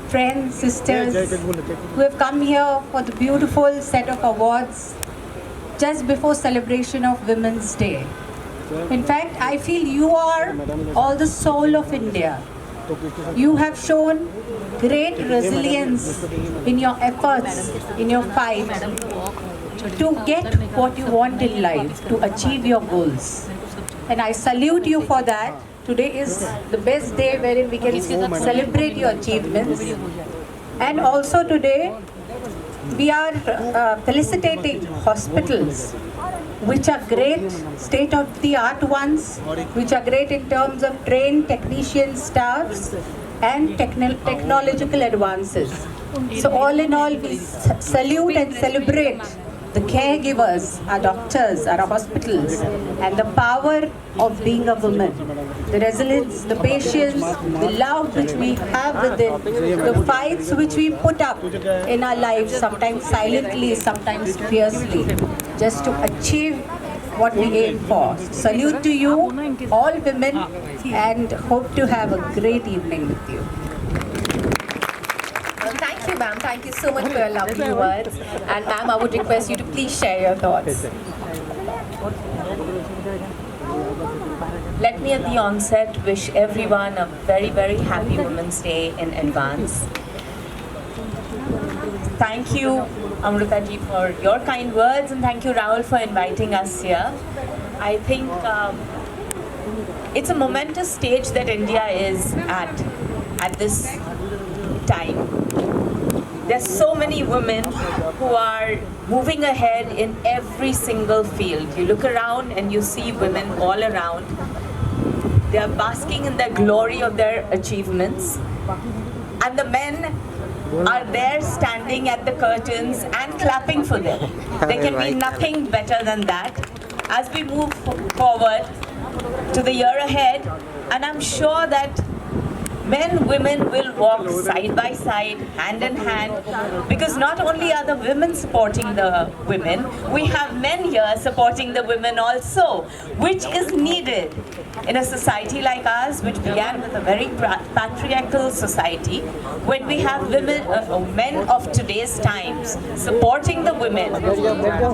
friends, sisters who have come here for the beautiful set of awards just before celebration of Women's Day. In fact, I feel you are all the soul of India. You have shown great resilience in your efforts, in your fight to get what you want in life, to achieve your goals. And I salute you for that. Today is the best day wherein we can celebrate your achievements. And also today, we are felicitating hospitals which are great state-of-the-art ones, which are great in terms of trained technician staffs and technological advances. So all in all, we salute and celebrate the caregivers, our doctors, our hospitals, and the power of being a woman. The resilience, the patience, the love which we have within, the fights which we put up in our lives, sometimes silently, sometimes fiercely, just to achieve what we aim for. Salute to you, all women, and hope to have a great evening with you. Thank you, ma'am. Thank you so much for your lovely words. And ma'am, I would request you to please share your thoughts. Let me at the onset wish everyone a very, very happy Women's Day in advance. Thank you, Amrita ji, for your kind words, and thank you, Rahul, for inviting us here. I think it's a momentous stage that India is at this time. There's so many women who are moving ahead in every single field. You look around and you see women all around. They are basking in the glory of their achievements. And the men are there standing at the curtains and clapping for them. There can be nothing better than that. As we move forward to the year ahead, and I'm sure that men, women will walk side by side, hand in hand, because not only are the women supporting the women, we have men here supporting the women also, which is needed in a society like ours, which began with a very patriarchal society. When we have women, men of today's times supporting the women,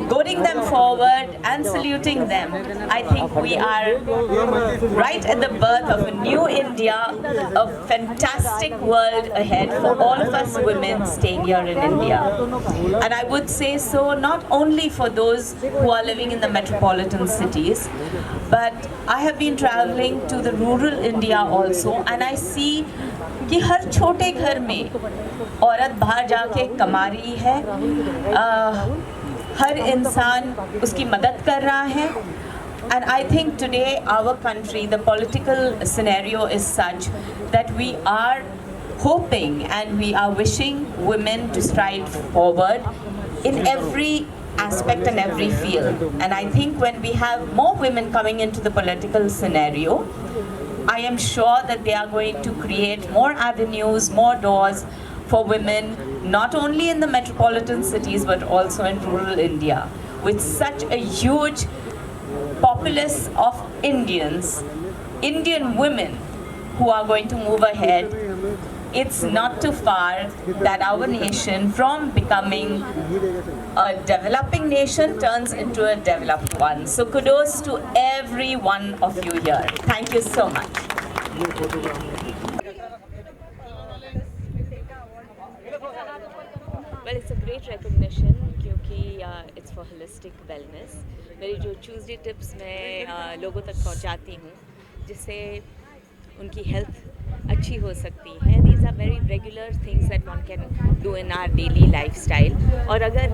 goading them forward and saluting them, I think we are right at the birth of a new India, a fantastic world ahead for all of us women staying here in India. And I would say so not only for those who are living in the metropolitan cities, but I have been traveling to the rural India also, and I see कि हर छोटे घर में औरत बाहर जाके कमा रही है, हर इंसान उसकी मदद कर रहा है. And I think today our country, the political scenario is such that we are hoping and we are wishing women to stride forward in every aspect and every field. And I think when we have more women coming into the political scenario, I am sure that they are going to create more avenues, more doors for women, not only in the metropolitan cities but also in rural India. With such a huge populace of Indian women who are going to move ahead, it's not too far that our nation, from becoming a developing nation, turns into a developed one. So kudos to every one of you here. Thank you so much. Well, it's a great recognition क्योंकि it's for holistic wellness. मेरी जो Tuesday tips मैं लोगों तक पहुंचाती हूँ जिससे उनकी health अच्छी हो सकती है. These are very regular things that one can do in our daily lifestyle. और अगर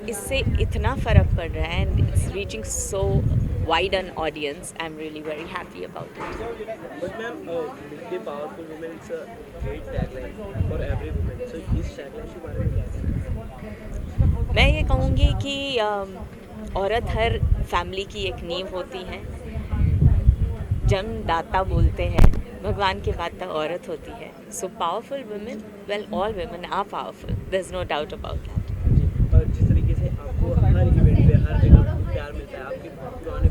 इससे इतना फ़र्क पड़ रहा है and it's reaching so wide an audience, I'm really very happy about it. But ma'am, be powerful women, it's a great tagline for every woman. So इस tagline के बारे में क्या कहना? मैं ये कहूँगी कि औरत हर फैमिली की एक नींव होती है. जन्मदाता बोलते हैं, भगवान के बाद तक औरत होती है. So powerful women, well, all women are powerful. There's no doubt about that. और जिस तरीके से आपको हर इवेंट पे हर जगह प्यार मिलता है, आपके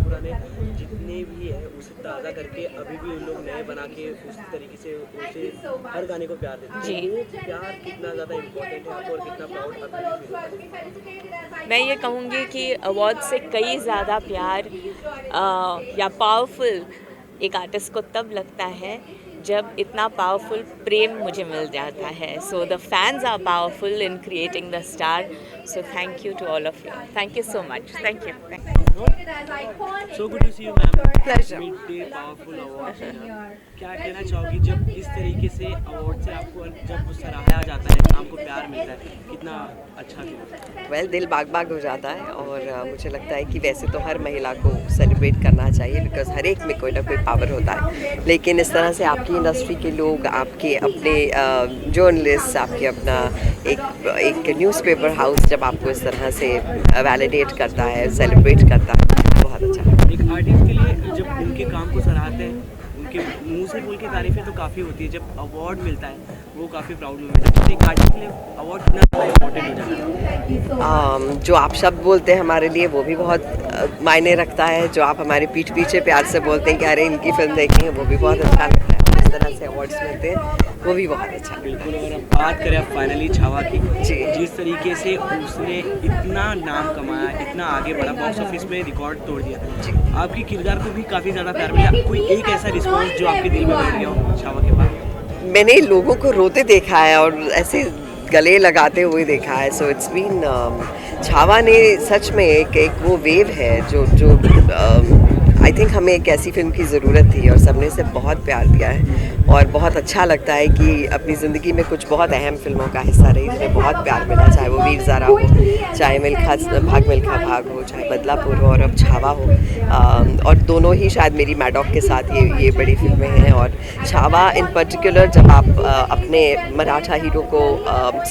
पुराने जितने गाने भी है उसे ताज़ा करके अभी भी उन लोग नए बना के उस तरीके से उसे हर गाने को प्यार देते हैं। जी। वो प्यार कितना ज़्यादा इम्पोर्टेंट है आपको और कितना प्राउड अभी भी फील होता है? मैं ये कहूँगी कि अवार्ड से कई ज़्यादा प्यार या पावरफुल एक आर्टिस्ट को तब लगता है जब इतना पावरफुल प्रेम मुझे मिल जाता है. So the fans are powerful in creating the star. So thank you to all of you. Thank you so much. Thank you. So good to see you, ma'am. Pleasure. Mid-day powerful awards. क्या कहना चाहोगी जब इस तरीके से award से आपको जब सराहा जाता है, आपको प्यार मिलता है, कितना अच्छा फील होता है? वेल दिल बाग बाग हो जाता है और मुझे लगता है कि वैसे तो हर महिला को सेलिब्रेट करना चाहिए बिकॉज हर एक में कोई ना कोई पावर होता है, लेकिन इस तरह से आपकी इंडस्ट्री के लोग, आपके अपने जर्नलिस्ट, आपके अपना एक न्यूज़पेपर हाउस जब आपको इस तरह से वैलिडेट करता है, सेलिब्रेट करता है, बहुत अच्छा लगता है. एक आर्टिस्ट के लिए जब उनके काम को सराहते हैं, उनके मुंह से बोल के तारीफें तो काफ़ी होती है, जब अवार्ड मिलता है वो काफ़ी प्राउड मोमेंट है. तो एक आर्टिस्ट के लिए अवार्ड कितना इम्पोर्टेंट हो जाता है? जो आप शब्द बोलते हैं हमारे लिए वो भी बहुत मायने रखता है. जो आप हमारे पीठ पीछे प्यार से बोलते हैं कि अरे इनकी फिल्म देखनी है, वो भी बहुत अच्छा लगता है. इस तरह से अवार्ड्स मिलते हैं वो भी बहुत अच्छा. बिल्कुल. और अब बात करें अब फाइनली छावा की, जी. जिस तरीके से उसने इतना नाम कमाया, इतना आगे बढ़ा, बॉक्स ऑफिस में रिकॉर्ड तोड़ दिया, आपकी किरदार को भी काफ़ी ज़्यादा प्यार मिला. कोई एक ऐसा रिस्पॉन्स जो आपके दिल में बैठ गया हो छावा के बाद? मैंने लोगों को रोते देखा है और ऐसे गले लगाते हुए देखा है. सो इट्स बीन छावा ने सच में एक वो वेव है जो आई थिंक हमें एक ऐसी फिल्म की ज़रूरत थी और सबने इसे बहुत प्यार दिया है और बहुत अच्छा लगता है कि अपनी ज़िंदगी में कुछ बहुत अहम फिल्मों का हिस्सा रही जिन्हें बहुत प्यार मिला, चाहे वो वीर ज़ारा हो, चाहे भाग मिल्खा भाग हो, चाहे बदलापुर हो और अब छावा हो. और दोनों ही शायद मेरी मैडॉक के साथ ये बड़ी फिल्में हैं. और छावा इन पर्टिकुलर जब आप अपने मराठा हीरो को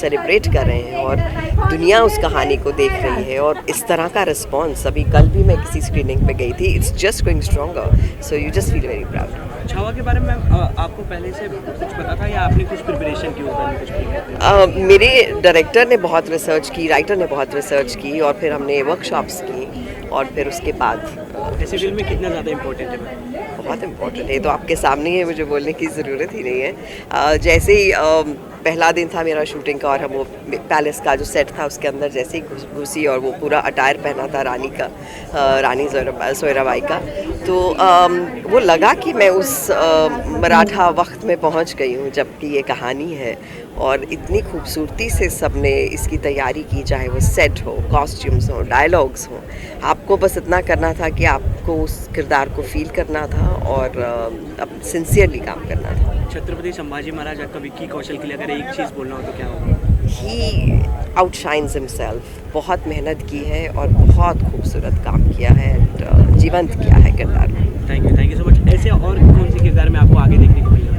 सेलिब्रेट कर रहे हैं और दुनिया उस कहानी को देख रही है और इस तरह का रिस्पॉन्स, अभी कल भी मैं किसी स्क्रीनिंग पे गई थी, it's just going stronger. So you just feel very proud. Chhaava के बारे में आपको पहले से कुछ पता था या आपने कुछ प्रिपरेशन की होगा? मेरे डायरेक्टर ने बहुत रिसर्च की, राइटर ने बहुत रिसर्च की और फिर हमने वर्कशॉप्स की और फिर उसके बाद ऐसी फिल्म में कितना ज़्यादा इम्पोर्टेंट है? बहुत इम्पोर्टेंट है. तो आपके सामने है, मुझे बोलने की ज़रूरत ही नहीं है. जैसे ही पहला दिन था मेरा शूटिंग का और हम वो पैलेस का जो सेट था उसके अंदर जैसे ही घुसी और वो पूरा अटायर पहना था रानी का, रानी सोयराबाई का, तो वो लगा कि मैं उस मराठा वक्त में पहुंच गई हूं जबकि ये कहानी है. और इतनी खूबसूरती से सबने इसकी तैयारी की, चाहे वो सेट हो, कॉस्ट्यूम्स हो, डायलॉग्स हो. आपको बस इतना करना था कि आपको उस किरदार को फील करना था और अब सिंसियरली काम करना था. छत्रपति संभाजी महाराज का विक्की कौशल के लिए अगर एक चीज़ बोलना हो तो क्या होगा? ही आउटशाइन्स हिमसेल्फ. बहुत मेहनत की है और बहुत खूबसूरत काम किया है, जीवंत किया है किरदार को. Thank you so much. ऐसे और कौन से किरदार में आपको आगे देखने को मिलेगा?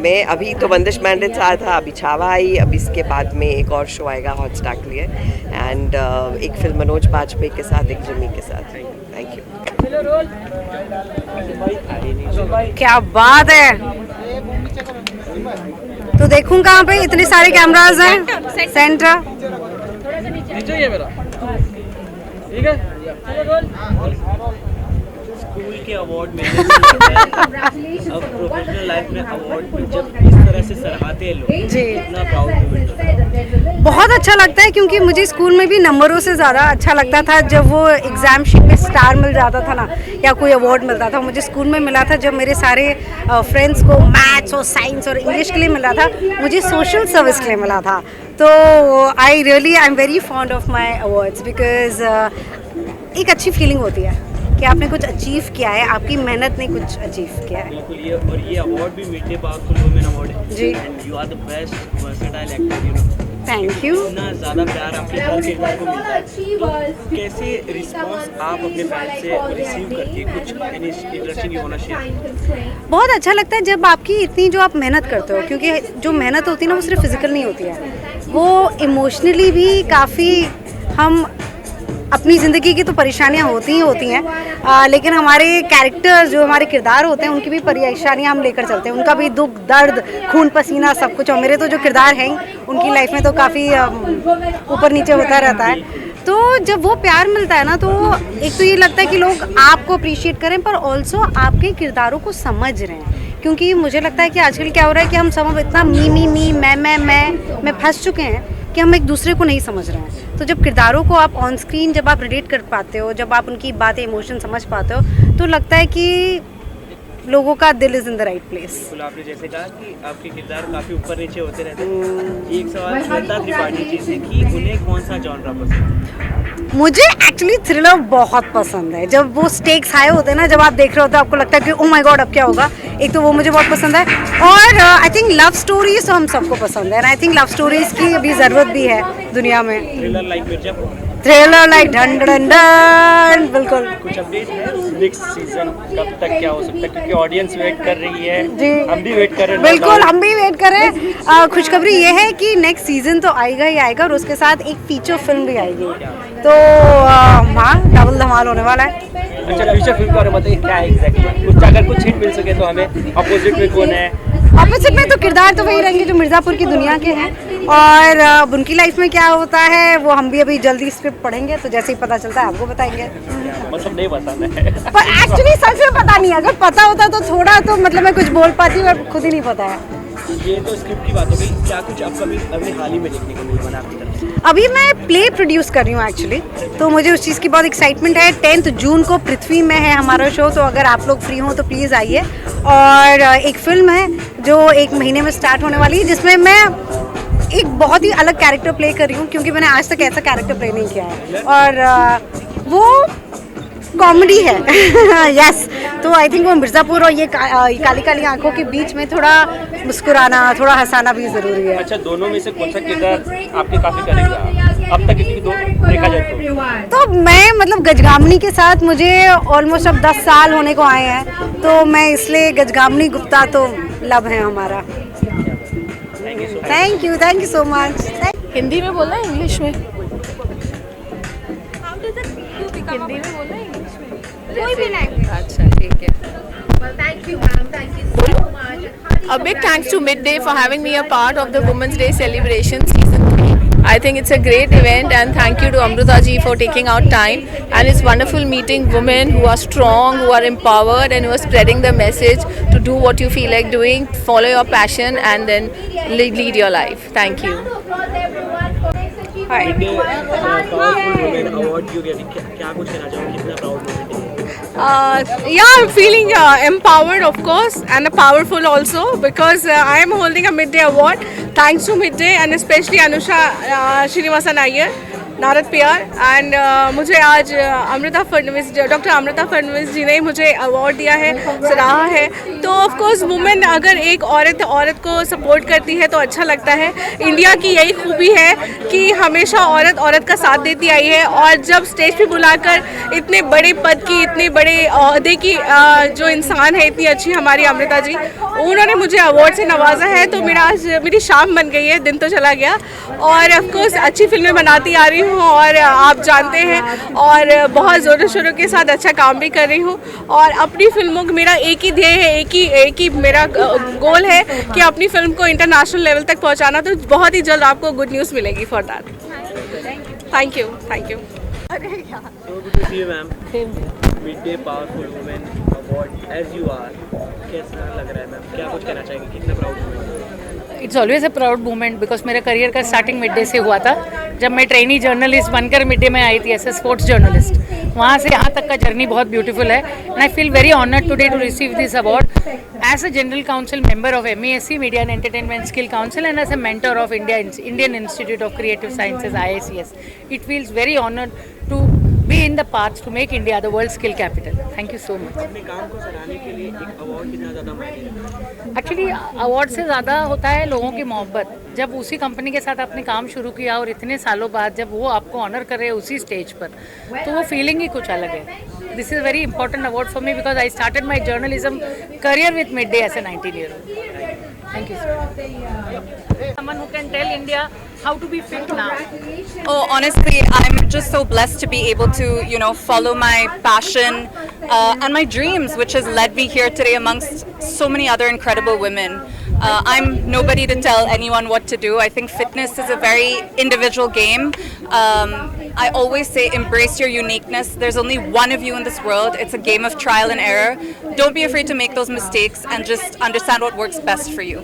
मैं अभी तो बंदिश बैंडिट्स आया था, अभी छावा आई, अब इसके बाद में एक और शो आएगा हॉटस्टार के लिए एंड एक फिल्म मनोज बाजपेयी के साथ, एक जिमी के साथ. Thank you. क्या बात है. तो देखूं कहाँ पे, इतने सारे कैमरास हैं. सेंटर स्कूल के अवार्ड में अब प्रोफेशनल लाइफ में अवार्ड में जब इस तरह से सराहते हैं लोग, जी, इतना प्राउड मोमेंट होता है. बहुत अच्छा लगता है क्योंकि मुझे स्कूल में भी नंबरों से ज़्यादा अच्छा लगता था जब वो एग्ज़ाम शीट पे स्टार मिल जाता था ना, या कोई अवार्ड मिलता था. मुझे स्कूल में मिला था जब मेरे सारे फ्रेंड्स को मैथ्स और साइंस और इंग्लिश के लिए मिला था, मुझे सोशल सर्विस के लिए मिला था. तो आई am very fond of my awards because एक अच्छी फीलिंग होती है कि आपने कुछ अचीव किया है, आपकी मेहनत ने कुछ अचीव किया है. बिल्कुल. ये और ये अवार्ड भी mid day powerful women award है जी. And you are the best versatile actor, you know. Thank you. इतना ज़्यादा प्यार आपके हर किरदार को मिलता है. तो कैसे रिस्पॉन्स आप अपने फैन से रिसीव करती है? कुछ interesting you want to share? बहुत अच्छा लगता है जब आपकी इतनी जो आप मेहनत करते हो, क्योंकि जो मेहनत होती है ना वो सिर्फ फिजिकल नहीं होती है, वो इमोशनली भी काफ़ी. हम अपनी ज़िंदगी की तो परेशानियाँ होती ही होती हैं, लेकिन हमारे कैरेक्टर जो हमारे किरदार होते हैं उनकी भी परेशानियाँ हम लेकर चलते हैं, उनका भी दुख दर्द खून पसीना सब कुछ. और मेरे तो जो किरदार हैं उनकी लाइफ में तो काफ़ी ऊपर नीचे होता रहता है. तो जब वो प्यार मिलता है ना, तो एक तो ये लगता है कि लोग आपको अप्रिशिएट करें, पर ऑल्सो आपके किरदारों को समझ रहे हैं। क्योंकि मुझे लगता है कि आजकल क्या हो रहा है कि हम सब इतना मी मैं फंस चुके हैं कि हम एक दूसरे को नहीं समझ रहे हैं। तो जब किरदारों को आप ऑन स्क्रीन जब आप रिलेट कर पाते हो, जब आप उनकी बातें इमोशन समझ पाते हो, तो लगता है कि लोगों का दिल is in the right place. बिल्कुल, आपने जैसे कहा कि आपके किरदार काफ़ी ऊपर नीचे होते रहते हैं। एक सवाल श्वेता त्रिपाठी जी से कि उन्हें कौन सा जॉनरा पसंद है? मुझे एक्चुअली थ्रिलर बहुत पसंद है। जब वो स्टेक्स हाई होते हैं ना, जब आप देख रहे होते हो, आपको लगता है कि ओ माय गॉड अब क्या होगा। एक तो वो मुझे बहुत पसंद है, और आई थिंक लव स्टोरीज तो हम सबको पसंद है, and I think love stories की अभी ज़रूरत भी है दुनिया में। Thriller like Mirzapur, thriller like done done done, बिल्कुल। कुछ अपडेट है नेक्स्ट सीजन कब तक क्या हो सकता है? क्योंकि ऑडियंस वेट कर रही है जी, हम भी वेट कर रहे हैं। बिल्कुल, हम भी वेट कर रहे हैं। खुशखबरी ये है कि नेक्स्ट सीजन तो आएगा ही आएगा, और उसके साथ एक फीचर फिल्म भी आएगी। तो हाँ, डबल धमाल होने वाला है। अच्छा, फीचर फिल्म के बारे में बताइए, क्या है एग्जैक्टली? कुछ अगर कुछ हिंट मिल सके तो हमें। अपोजिट में कौन है? ऑपोजिट में तो किरदार तो वही रहेंगे जो मिर्ज़ापुर की दुनिया के हैं, और अब उनकी लाइफ में क्या होता है वो हम भी अभी जल्दी स्क्रिप्ट पढ़ेंगे, तो जैसे ही पता चलता है आपको बताएंगे। मतलब नहीं पसंद है। पर एक्चुअली सच में पता नहीं है, अगर पता होता तो थोड़ा तो मतलब मैं कुछ बोल पाती हूँ, खुद ही नहीं पता है। ये तो स्क्रिप्ट की बात हो गई, क्या कुछ अभी हाल ही में देखने को मिला आपकी तरफ से? अभी मैं प्ले प्रोड्यूस कर रही हूँ एक्चुअली, तो मुझे उस चीज़ की बहुत एक्साइटमेंट है। 10 जून को पृथ्वी में है हमारा शो, तो अगर आप लोग फ्री हो तो प्लीज़ आइए। और एक फ़िल्म है जो 1 महीने में स्टार्ट होने वाली है, जिसमें मैं एक बहुत ही अलग कैरेक्टर प्ले कर रही हूँ, क्योंकि मैंने आज तक ऐसा कैरेक्टर प्ले नहीं किया है, और वो कॉमेडी है। यस, तो आई थिंक वो मिर्ज़ापुर और ये काली काली आंखों के बीच में थोड़ा मुस्कुराना, थोड़ा हंसाना भी ज़रूरी है। अच्छा, दोनों में से कौन सा किरदार आपके काफ़ी करेगा अब तक किसी की दो देखा जाए तो मैं मतलब गजगामनी के साथ मुझे ऑलमोस्ट अब 10 साल होने को आए हैं, तो मैं इसलिए गजगामनी गुप्ता तो लव है हमारा। Thank you so much. Hindi में बोलना है इंग्लिश में? हिंदी में बोलना है इंग्लिश में? कोई भी लैंग्वेज। अच्छा, ठीक है। Thank you ma'am, thank you so much. A big thanks to Midday for having me a part of the Women's Day celebration season 3. I think it's a great event, and thank you to Amruta ji for taking out time. And it's wonderful meeting women who are strong, who are empowered, and who are spreading the message to do what you feel like doing, follow your passion, and then lead your life. Thank you. Hi. Powerful women award क्यों दिया? क्या कुछ कहना चाहोगे? कितना proud moment है? Yeah, I'm feeling empowered, of course, and powerful also, because I am holding a Midday Award thanks to Midday, and especially Anusha Srinivasan Iyer, Narad प्यार, and मुझे आज डॉक्टर अमृता फडणवीस जी ने मुझे अवार्ड दिया है, सराहा है। तो ऑफ कोर्स वुमेन, अगर एक औरत को सपोर्ट करती है तो अच्छा लगता है। इंडिया की यही खूबी है कि हमेशा औरत का साथ देती आई है, और जब स्टेज पे बुलाकर इतने बड़े पद की, इतने बड़े ओहदे की जो इंसान है, इतनी अच्छी हमारी अमृता जी, उन्होंने मुझे अवार्ड से नवाजा है। तो मेरी शाम बन गई है, दिन तो चला गया। और ऑफ कोर्स अच्छी फिल्में बनाती आ रही हूँ, और आप जानते हैं, और बहुत ज़ोरों शोरों के साथ अच्छा काम भी कर रही हूँ। और अपनी फिल्मों का मेरा एक ही ध्येय है, एक ही मेरा गोल है कि अपनी फिल्म को इंटरनेशनल लेवल तक पहुँचाना। तो बहुत ही जल्द आपको गुड न्यूज़ मिलेगी for that. Thank you. So good to see you, ma'am. Midday Powerful Women Award as you are. कैसा लग रहा है मैम? क्या कुछ कहना चाहेंगे? कितना proud moment? It's always a proud moment, because मेरा करियर का स्टार्टिंग मिडडे से हुआ था। जब मैं ट्रेनी जर्नलिस्ट बनकर मिडडे में आई थी एज ए स्पोर्ट्स जर्नलिस्ट, वहाँ से यहाँ तक का जर्नी बहुत ब्यूटीफुल है, and I feel very honoured today to receive this award as a general council member of MESC media and entertainment skill council, and as a mentor of Indian institute of creative sciences IICS. It feels very honored to be in the path to make India the world skill capital. Thank you so much. अपने काम को सराहने के लिए एक award कितना ज़्यादा मायने रखता है? एक्चुअली अवार्ड से ज़्यादा होता है लोगों की मोहब्बत। जब उसी कंपनी के साथ आपने काम शुरू किया और इतने सालों बाद जब वो आपको ऑनर करे उसी स्टेज पर, तो वो फीलिंग ही कुछ अलग है। This is very important award for me, because I started my journalism career with Mid day as a 19-year-old. Thank you, sir. Someone who can tell India how to be fit now. Oh, honestly, I'm just so blessed to be able to, follow my passion and my dreams, which has led me here today amongst so many other incredible women. I'm nobody to tell anyone what to do. I think fitness is a very individual game. I always say embrace your uniqueness. There's only one of you in this world. It's a game of trial and error. Don't be afraid to make those mistakes and just understand what works best for you.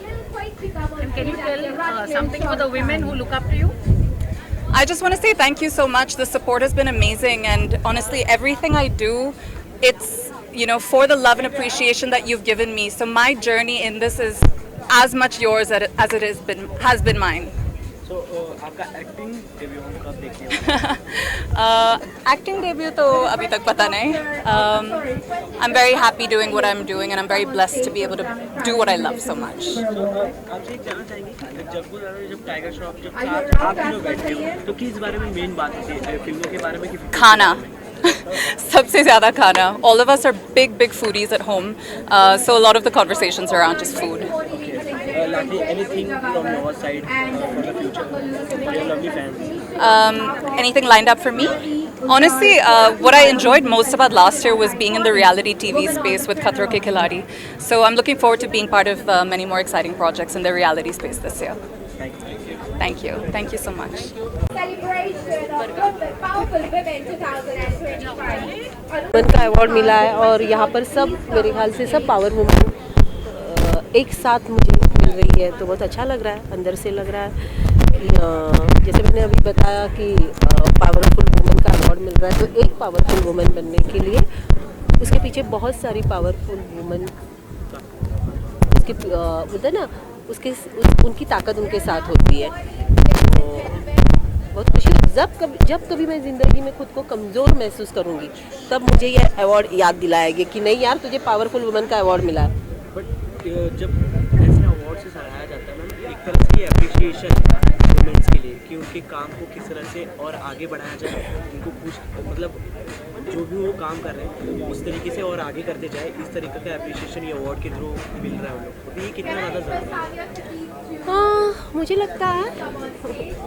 And can you tell something for the women who look up to you? I just want to say thank you so much. The support has been amazing, and honestly, everything I do, it's for the love and appreciation that you've given me. So my journey in this is as much yours as it has been mine. So आपका acting debut कब देखते हो? Acting debut तो अभी तक पता नहीं. I'm very happy doing what I'm doing, and I'm very blessed to be able to do what I love so much. आपसे एक जानना चाहेंगे जब टाइगर श्रॉफ जब साथ आप तीनों बैठते हो तो किस बारे में मेन बात होती है फिल्मों के बारे में कि खाना. सबसे ज़्यादा खाना. All of us are big foodies at home, so a lot of the conversations are around just food. Lastly, anything from your side for the future for your lovely fans? Anything lined up for me? Honestly, what I enjoyed most about last year was being in the reality TV space with Khatron Ke Khiladi. So I'm looking forward to being part of many more exciting projects in the reality space this year. Thank you. Thank you so much. Celebration of Powerful Women 2025. Women का award मिला है और यहाँ पर सब मेरे ख्याल से सब पावर वुमेन एक साथ मुझे मिल रही है तो बहुत अच्छा लग रहा है. अंदर से लग रहा है कि जैसे मैंने अभी बताया कि पावरफुल वुमेन का अवार्ड मिल रहा है तो एक पावरफुल वुमेन बनने के लिए उसके पीछे बहुत सारी पावरफुल वुमेन उसके बोलते हैं ना उनकी ताकत उनके साथ होती है. तो बहुत खुशी जब कभी मैं ज़िंदगी में खुद को कमज़ोर महसूस करूँगी तब मुझे ये अवार्ड याद दिलाएगी कि नहीं यार तुझे पावरफुल वुमेन का अवार्ड मिला है. बट जब ऐसे अवार्ड से सराहा जाता है मैम एक तरह से ये अप्रिशिएशन वुमेन्स के लिए कि उनके काम को किस तरह से और आगे बढ़ाया जाए उनको कुछ मतलब जो भी वो काम कर रहे हैं उस तरीके से और आगे करते जाए इस तरीके का अप्रिशिएशन ये अवार्ड के थ्रू मिल रहा है उन लोग तो ये कितना ज़्यादा ज़रूरी है? मुझे लगता है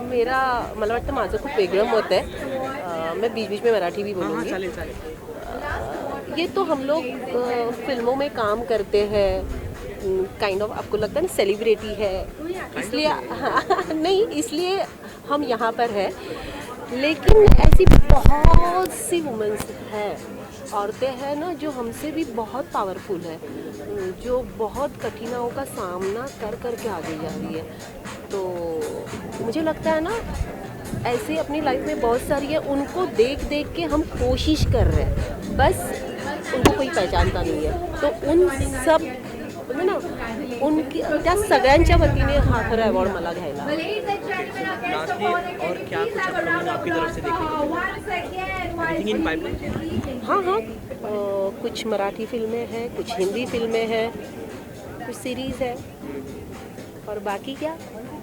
मेरा मला वाटतं माझं खूप वेगळं मत आहे. मैं बीच में मराठी भी बोलूँगी. ये तो हम लोग फिल्मों में काम करते हैं काइंड ऑफ आपको लगता है ना सेलिब्रिटी है इसलिए नहीं इसलिए हम यहाँ पर है. लेकिन ऐसी बहुत सी वुमेन्स हैं औरतें हैं ना जो हमसे भी बहुत पावरफुल है जो बहुत कठिनाइयों का सामना कर के आगे जा रही है. तो मुझे लगता है ना ऐसे अपनी लाइफ में बहुत सारी है उनको देख के हम कोशिश कर रहे हैं बस उनको कोई पहचानता नहीं है. तो उन सब ना उनकी त्या सगळ्यांच्या वतीने हा खरा अवॉर्ड मला घ्यायला. और क्या कुछ अपकमिंग आपकी तरफ से देखने इन पाइपलाइन? हाँ कुछ मराठी फिल्में हैं कुछ हिंदी फिल्में हैं कुछ सीरीज़ है और बाकी क्या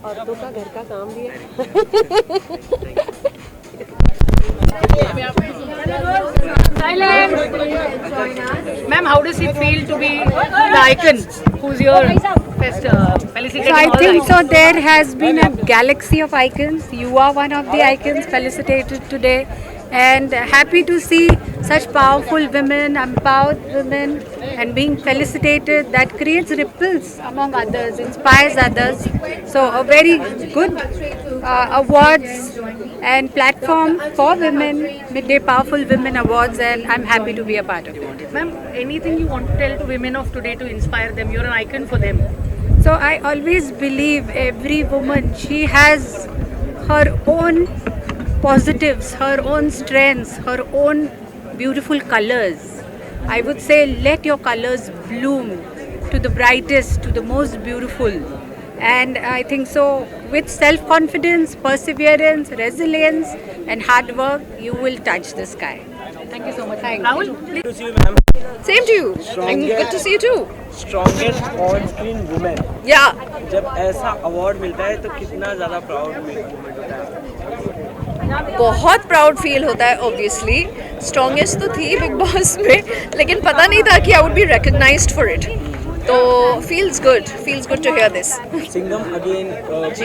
औरतों का घर का काम भी है. Ma'am, how does it feel to be the icon? Who's your felicitating? So I think so. There has been a galaxy of icons. You are one of the icons felicitated today, and happy to see such powerful women, empowered women, and being felicitated. That creates ripples among others, inspires others. So a very good awards and platform for women, Midday Powerful Women Awards, and I'm happy to be a part of it. Ma'am, anything you want to tell to women of today to inspire them? You're an icon for them. So I always believe every woman, she has her own positives, her own strengths, her own beautiful colors. I would say let your colors bloom to the brightest, to the most beautiful. And I think so with self-confidence, perseverance, resilience and hard work, you will touch the sky. Thank you so much. Thank Rahul, you. please. Good to see you, ma'am. Same to you. And good to see you too. Strongest on-screen woman. Yeah. जब ऐसा award मिलता है तो कितना ज़्यादा proud moment होता है? बहुत प्राउड फील होता है ऑब्वियसली. स्ट्रॉन्गेस्ट तो थी बिग बॉस में लेकिन पता नहीं था कि I would be recognised for it. तो feels good to hear this. Singham again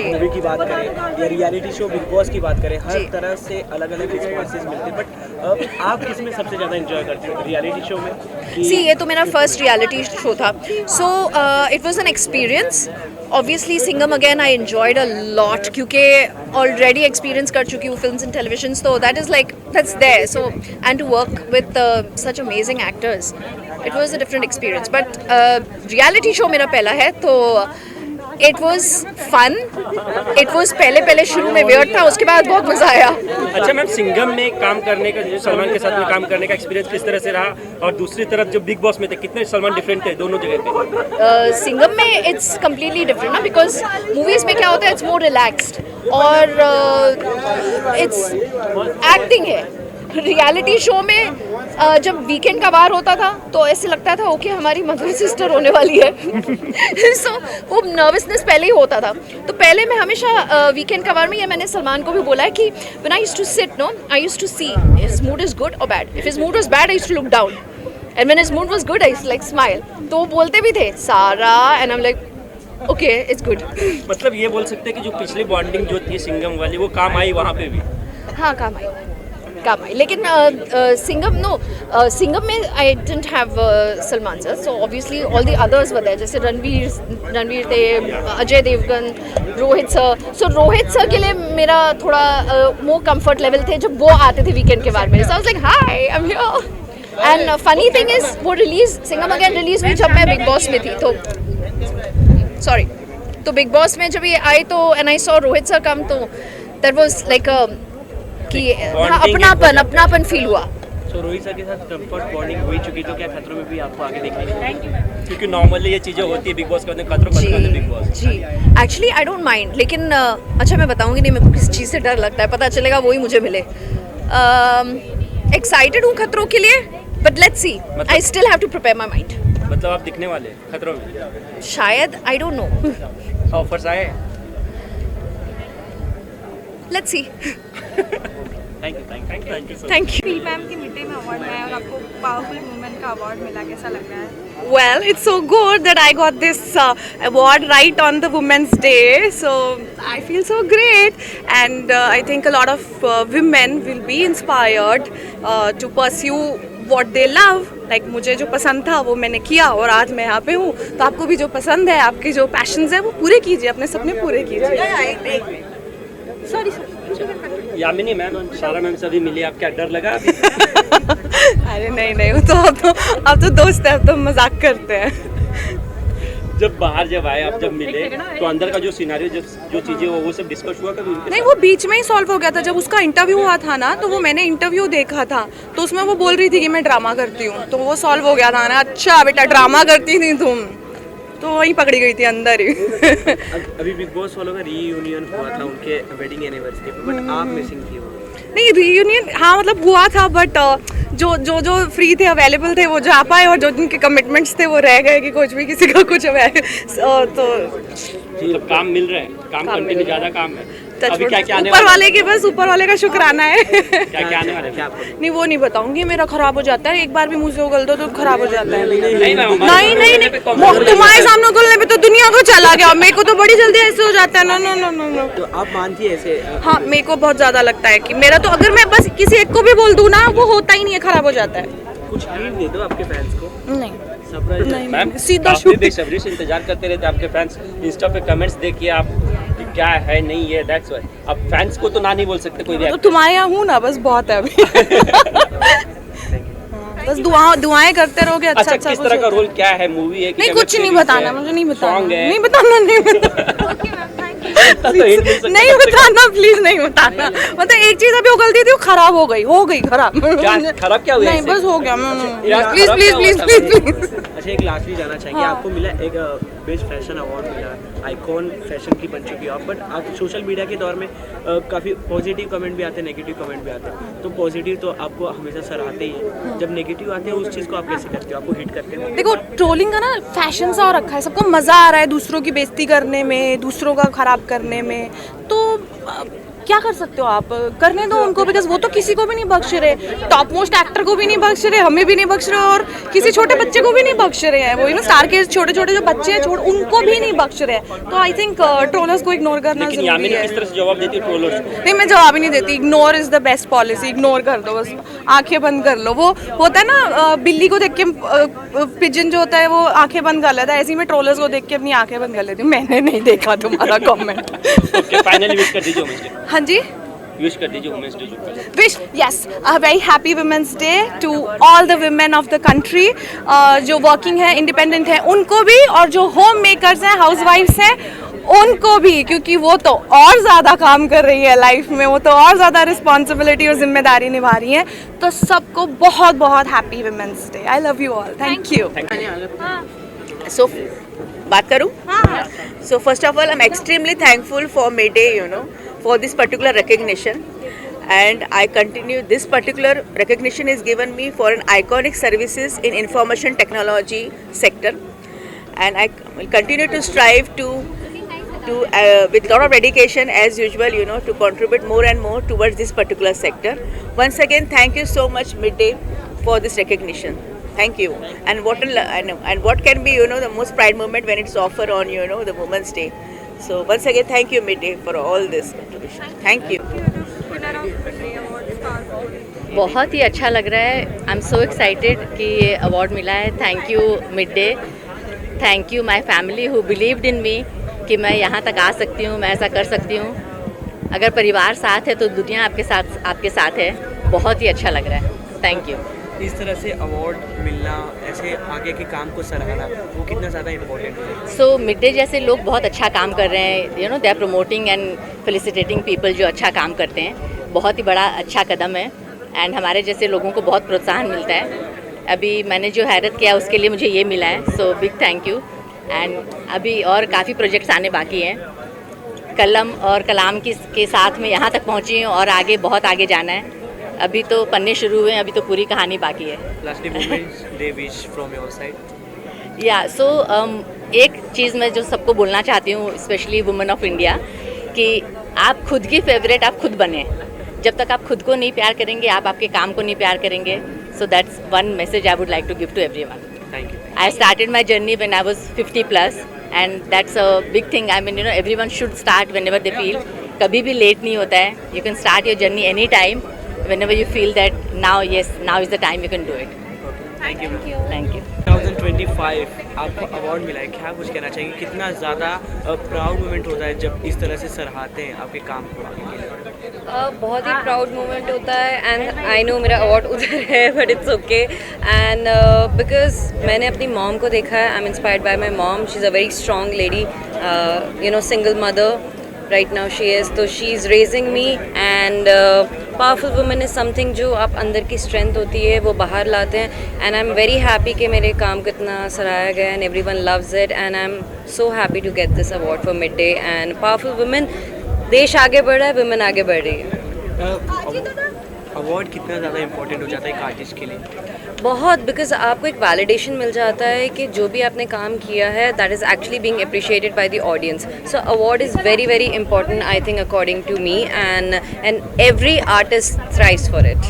movie की बात करें या रियलिटी शो बिग बॉस की बात करें, हर तरह से अलग अलग रिस्पॉन्सेज मिलते हैं, बट आप किसमें सबसे ज़्यादा एंजॉय करते हो, रियलिटी शो में? सी ये तो मेरा फर्स्ट रियलिटी शो था, so it was an experience. Obviously Singham again I enjoyed a lot क्योंकि ऑलरेडी एक्सपीरियंस कर चुकी हूँ फिल्म्स एंड टेलीविजन, तो that is like that's there. So and to work with such amazing actors, it was a different experience. But reality show मेरा पहला है, तो it was fun. It was पहले शुरू में वियर्ड था, उसके बाद बहुत मजा आया. अच्छा मैम, सिंघम में काम करने का, जो सलमान के साथ में काम करने का एक्सपीरियंस किस तरह से रहा, और दूसरी तरफ जो बिग बॉस में थे कितने सलमान डिफरेंट थे दोनों जगह पे? सिंघम में इट्स कम्प्लीटली डिफरेंट ना, बिकॉज मूवीज में क्या होता है, इट्स मोर रिलैक्स्ड और इट्स एक्टिंग है. रियलिटी शो में जब वीकेंड का वार होता था तो ऐसे लगता था ओके हमारी मदर सिस्टर होने वाली है. सो वो नर्वसनेस पहले ही होता था. तो पहले मैं हमेशा वीकेंड का वार में, ये मैंने सलमान को भी बोला है कि when I used to sit no, I used to see his mood is good और bad. If his mood was bad I used to look down, and when his mood was good I used like smile. तो वो बोलते भी थे सारा, and I am like okay it's good. मतलब ये बोल सकते हैं कि जो पिछली बॉन्डिंग जो थी सिंघम वाली, वो काम आई वहाँ पे भी? हाँ काम आई. लेकिन सिंघम में I didn't have Salman sir, so obviously all the others were there, जैसे रणवीर थे, Ajay Devgan, Rohit sir. So Rohit sir के लिए मेरा थोड़ा मोर कंफर्ट लेवल थे जब वो आते थे वीकेंड के बारे में. So I was like hi I am here. And funny thing is वो रिलीज सिंघम अगेन रिलीज हुई जब मैं बिग बॉस में थी, तो बिग बॉस में जब ये आई तो and I saw Rohit sir come, तो दैट वाज लाइक कि हाँ अपनापन फील हुआ. तो रोहित सर के साथ कंफर्ट बॉन्डिंग हुई चुकी, तो क्या खतरों में भी आपको आगे देखने को मिलेगी? क्योंकि नॉर्मली ये चीज़ें होती है बिग बॉस के अंदर, खतरों बिग बॉस. जी एक्चुअली आई डोंट माइंड, लेकिन अच्छा मैं बताऊंगी नहीं मेरे को किस चीज़ से डर लगता है, पता चलेगा वही मुझे मिले. एक्साइटेड हूँ खतरों के लिए, but let's see, I still have to prepare my mind. मतलब आप दिखने वाले खतरों में शायद, आई डोंट नो. ऑफर्स आए? Let's see. Thank you. Ma'am की मिड डे में अवार्ड आया और आपको पावरफुल वुमेन का अवार्ड मिला, कैसा लग रहा है? Well, it's so good that I got this award right on the Women's Day, so I feel so great, and I think a lot of women will be inspired to pursue what they love. Like मुझे जो पसंद था वो मैंने किया और आज मैं यहाँ पे हूँ, तो आपको भी जो पसंद है, आपके जो पैशंस है वो पूरे कीजिए, अपने सपने पूरे कीजिए. सॉरी यामिनी मैम, सारा मैम से अभी मिली, आप क्या डर लगा? अरे नहीं, वो तो अब तो दोस्त है, अब तो मजाक करते हैं. जब बाहर जब आए, आप जब मिले, तो अंदर का जो सिनेरियो, जो चीजें वो सब डिस्कस हुआ कभी? नहीं, वो बीच में ही सॉल्व हो गया था. जब उसका इंटरव्यू हुआ था ना, तो वो मैंने इंटरव्यू देखा था, तो उसमें वो बोल रही थी कि मैं ड्रामा करती हूँ, तो वो सॉल्व हो गया था ना. अच्छा बेटा ड्रामा करती थी तुम, तो वहीं पकड़ी गई थी अंदर ही. अभी बिग बॉस वालों का रीयूनियन हुआ था उनके वेडिंग एनिवर्सरी पे, बट आप मिसिंग थी वो? नहीं, रीयूनियन हाँ मतलब हुआ था, बट जो फ्री थे, अवेलेबल थे, वो जा पाए, और जो जिनके कमिटमेंट्स थे वो रह गए कि कुछ भी किसी का कुछ तो काम मिल रहा है, काम कंटिन्यू, ज़्यादा काम है. अभी क्या ऊपर वाले के, बस ऊपर वाले का शुक्राना है. क्या आने वाला है? नहीं वो नहीं बताऊंगी, मेरा खराब हो जाता है, एक बार भी मुंह से उगल दो तो खराब हो जाता है. नहीं तुम्हारे सामने उगलने पे तो दुनिया को चला गया, मेरे को तो बड़ी जल्दी ऐसे हो जाता है. नो. तो आप मानती है ऐसे? हाँ, मेरे को बहुत ज्यादा लगता है कि मेरा तो, अगर मैं बस किसी एक को भी बोल दूँ ना, वो होता ही नहीं है, खराब हो जाता है. कुछ हिंट दे दो आपके फैंस को. नहीं मैम, सीधा बेसब्री से इंतजार करते रहते आपके फैंस, इंस्टा पे कमेंट्स देखिए आप क्या है नहीं है, दैट्स व्हाई. अब फैंस को तो ना नहीं बोल सकते कोई भी. तो तुम्हारे यहाँ हूँ ना, बस बहुत है अभी. बस दुआएं करते रहोगे. अच्छा किस तरह का रोल क्या है, मूवी है? नहीं कुछ नहीं बताना, मुझे नहीं बताना. नहीं बताना प्लीज, नहीं बताना. मतलब एक चीज अभी उगलती थी, वो खराब हो गई खराब. खराब क्या हुआ? नहीं बस हो गया. प्लीज. अच्छा, एक लास्टली जाना चाहेंगे, आपको मिला एक बेस्ट फैशन अवार्ड मिला, आइकॉन फैशन की बन चुकी है आप, बट आप सोशल मीडिया के दौर में काफ़ी पॉजिटिव कमेंट भी आते हैं, नेगेटिव कमेंट भी आते हैं. तो पॉजिटिव तो आपको हमेशा सराहते ही हैं, जब नेगेटिव आते हैं उस चीज़ को आप कैसे करते हो, आपको हिट करते हैं? देखो, ट्रोलिंग का ना फैशन सा रखा है, सबको मज़ा आ रहा है दूसरों की बेइज्जती करने में, दूसरों का खराब करने में. तो क्या कर सकते हो आप, करने दो उनको, बिकॉज वो तो किसी को भी नहीं बख्श रहे, टॉप मोस्ट एक्टर को भी नहीं बख्श रहे, हमें भी नहीं बख्श रहे और किसी छोटे बच्चे को भी नहीं बख्श रहे हैं। वो स्टार के छोटे छोटे जो बच्चे हैं उनको भी नहीं बख्श रहे हैं। तो आई थिंक ट्रोलर्स को इग्नोर करना जरूरी है। किस तरह से जवाब देती है ट्रोलर्स को? नहीं, मैं जवाब ही नहीं देती। Ignore is the best policy. Ignore कर दो, बस आंखें बंद कर लो। वो होता है ना, बिल्ली को देख के पिजन जो होता है वो आंखें बंद कर लेता है, ऐसे ही मैं ट्रोलर्स को देख के अपनी आंखें बंद कर लेती हूँ। मैंने नहीं देखा तुम्हारा कमेंट। ओके, फाइनली विश कर दीजिए वुमेन्स डे। हाँ जी, विश कर दीजिए वुमेन्स डे जो wish, yes, a very happy women's day to all the women of the country, जो वर्किंग है, इंडिपेंडेंट है, उनको भी, और जो होम मेकर्स हैं, हाउसवाइफ्स हैं, उनको भी, क्योंकि वो तो और ज़्यादा काम कर रही है लाइफ में, वो तो और ज़्यादा रिस्पॉन्सिबिलिटी और जिम्मेदारी निभा रही हैं। तो सबको बहुत बहुत happy women's day. I love you all, thank you. So, बात करूँ? So first of all, I'm extremely thankful for Midday, for this particular recognition, and I continue. This particular recognition is given me for an iconic services in information technology sector, and I will continue to strive to with a lot of dedication as usual, to contribute more and more towards this particular sector. Once again, thank you so much, Midday, for this recognition. Thank you. And what can be, the most pride moment when it's offered on, the Women's Day. So once again, thank you, Midday, for all this contribution. Thank you. बहुत ही अच्छा लग रहा है। I am so excited कि ये award मिला है। Thank you Midday, thank you my family who believed in me कि मैं यहाँ तक आ सकती हूँ, मैं ऐसा कर सकती हूँ। अगर परिवार साथ है तो दुनिया आपके साथ है। बहुत ही अच्छा लग रहा है। Thank you. इस तरह से अवार्ड मिलना, ऐसे आगे के काम को सराहना, वो कितना ज़्यादा इम्पोर्टेंट है? सो मिडडे जैसे लोग बहुत अच्छा काम कर रहे हैं, they are promoting and felicitating people जो अच्छा काम करते हैं। बहुत ही बड़ा अच्छा कदम है एंड हमारे जैसे लोगों को बहुत प्रोत्साहन मिलता है। अभी मैंने जो हैरत किया उसके लिए मुझे ये मिला है, so big thank you. And अभी और काफ़ी प्रोजेक्ट्स आने बाकी हैं। कलम और कलाम के साथ में यहाँ तक पहुँची हूँ और आगे बहुत आगे जाना है। अभी तो पन्ने शुरू हुए हैं, अभी तो पूरी कहानी बाकी है। Lastly, Women's Day wish from your side. या सो एक चीज़ मैं जो सबको बोलना चाहती हूँ, स्पेशली वुमेन ऑफ इंडिया, कि आप खुद की फेवरेट आप खुद बने। जब तक आप खुद को नहीं प्यार करेंगे, आप आपके काम को नहीं प्यार करेंगे। So that's one message I would like to give to everyone. Thank you. I started my journey when I was 50 plus, and that's a big thing. I mean, everyone should start whenever they feel. कभी भी late नहीं होता है. You can start your journey any time, whenever you feel that now is the time you can do it. Thank you. Thank you. 2025 आपको award मिला है, क्या कुछ कहना चाहेंगे? कितना ज़्यादा प्राउड मोमेंट होता है जब इस तरह से सराहते हैं आपके काम को आगे के लिए? बहुत ही प्राउड मोमेंट होता है एंड आई नो मेरा अवार्ड उधर है but it's okay and because मैंने अपनी मॉम को देखा है। I am inspired by my mom. She is a very strong lady, single mother right now she is, so she is raising me and powerful woman is something जो आप अंदर की strength होती है वो बाहर लाते हैं and I'm very happy कि मेरे काम को इतना सराहा गया and everyone loves it and I'm so happy to get this award for Midday and powerful women। देश आगे बढ़ रहा है, women आगे बढ़ रही है। अवार्ड कितना ज़्यादा इम्पोर्टेंट हो जाता है एक आर्टिस्ट के लिए? बहुत, बिकॉज आपको एक वैलिडेशन मिल जाता है कि जो भी आपने काम किया है that is actually being appreciated by the audience. So award is very very important I think according to me and every artist thrives for it.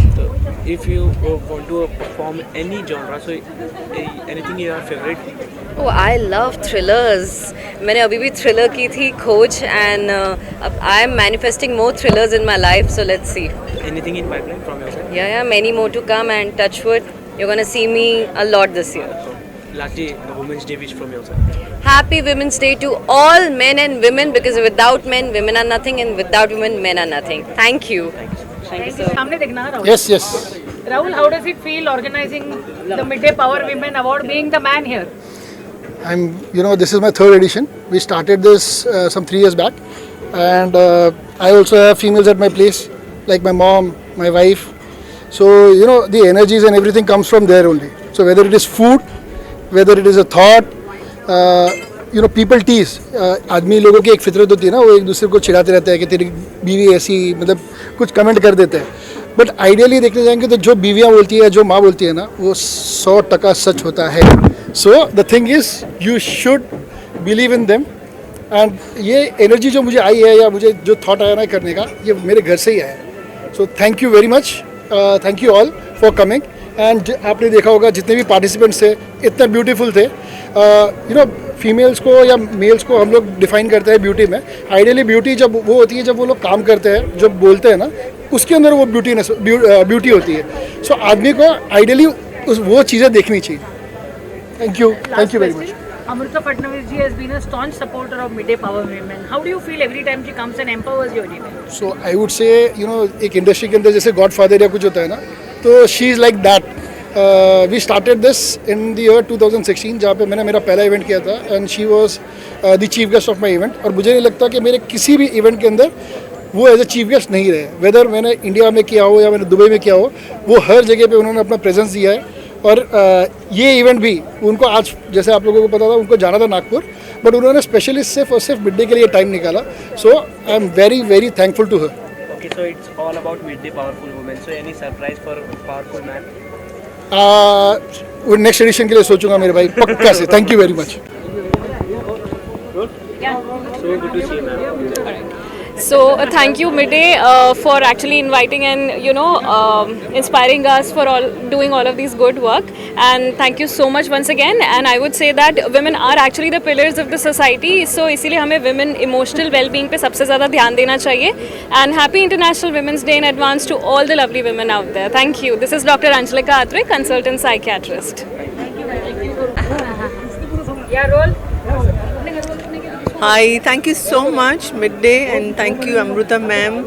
If you want to perform any genre, so anything your favorite? Oh, I love thrillers. मैंने अभी भी thriller की थी, खोज, and I am manifesting more thrillers in my life. So let's see. Anything in pipeline from your side? Yeah, many more to come, and touch wood, you're gonna see me a lot this year. Lastly, the Women's Day wish from your side. Happy Women's Day to all men and women, because without men, women are nothing, and without women, men are nothing. Thank you. Thank you so much. सामने देखना Rahul. Yes, yes. Rahul, how does it feel organizing the Midday Power Women Award, being the man here? This is my third edition. We started this some 3 years back, and I also have females at my place, like my mom, my wife. So the energies and everything comes from there only. So whether it is food, whether it is a thought, people tease. आदमी लोगों की एक फितरत होती है ना, वो एक दूसरे को चिढ़ाते रहते हैं कि तेरी बीवी ऐसी, मतलब कुछ कमेंट कर देते हैं। बट आइडियली देखने जाएंगे तो जो बीवियाँ बोलती है, जो माँ बोलती है ना, वो 100% सच होता है। So the thing is you should believe in them and ये एनर्जी जो मुझे आई है या मुझे जो थॉट आया ना करने का, ये मेरे घर से ही आया। सो thank you very much, thank you all for coming. And आपने देखा होगा जितने भी पार्टिसिपेंट्स थे इतने ब्यूटीफुल थे। यू नो फीमेल्स को या मेल्स को हम लोग डिफाइन करते हैं ब्यूटी में। आइडियली ब्यूटी जब वो होती है जब वो लोग काम करते हैं, जब बोलते हैं ना, उसके अंदर वो ब्यूटी होती है। सो आदमी को आइडियली वो चीज़ें देखनी चाहिए। Thank you very much. Amrita Fadnavis ji has been a staunch supporter of midday power women. How do you feel every time she comes and empowers your women? So I would say, you know, एक industry के अंदर जैसे godfather या कुछ होता है ना, तो she is like that. We started this in the year 2016, जहाँ पे मैंने मेरा पहला इवेंट किया था, and she was the chief guest of my event. और मुझे नहीं लगता कि मेरे किसी भी इवेंट के अंदर वो एज ए चीफ गेस्ट नहीं रहे, वेदर मैंने इंडिया में किया हो या मैंने दुबई में किया हो, वो हर जगह पे उन्होंने अपना प्रेजेंस दिया है। और ये इवेंट भी उनको आज, जैसे आप लोगों को पता था, उनको जाना था नागपुर, बट उन्होंने स्पेशली सिर्फ और सिर्फ मिड डे के लिए टाइम निकाला। So I am very very thankful to her. Okay, so it's all about midday powerful women. So any surprise for powerful man? Next edition के लिए सोचूंगा मेरे भाई, पक्का से। Thank you very much. So good to see you, ma'am. So thank you Midday for actually inviting and inspiring us for doing all of these good work, and thank you so much once again. And I would say that women are actually the pillars of the society, so इसीलिए हमें women emotional well-being पे सबसे ज़्यादा ध्यान देना चाहिए. And happy International Women's Day in advance to all the lovely women out there. Thank you. This is Dr. Anjalika Atre, consultant psychiatrist. Yeah, roll. Hi, thank you so much Midday, and thank you Amrita ma'am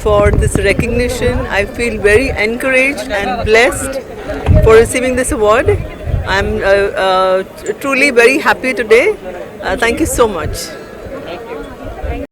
for this recognition. I feel very encouraged and blessed for receiving this award. I'm truly very happy today. Thank you so much.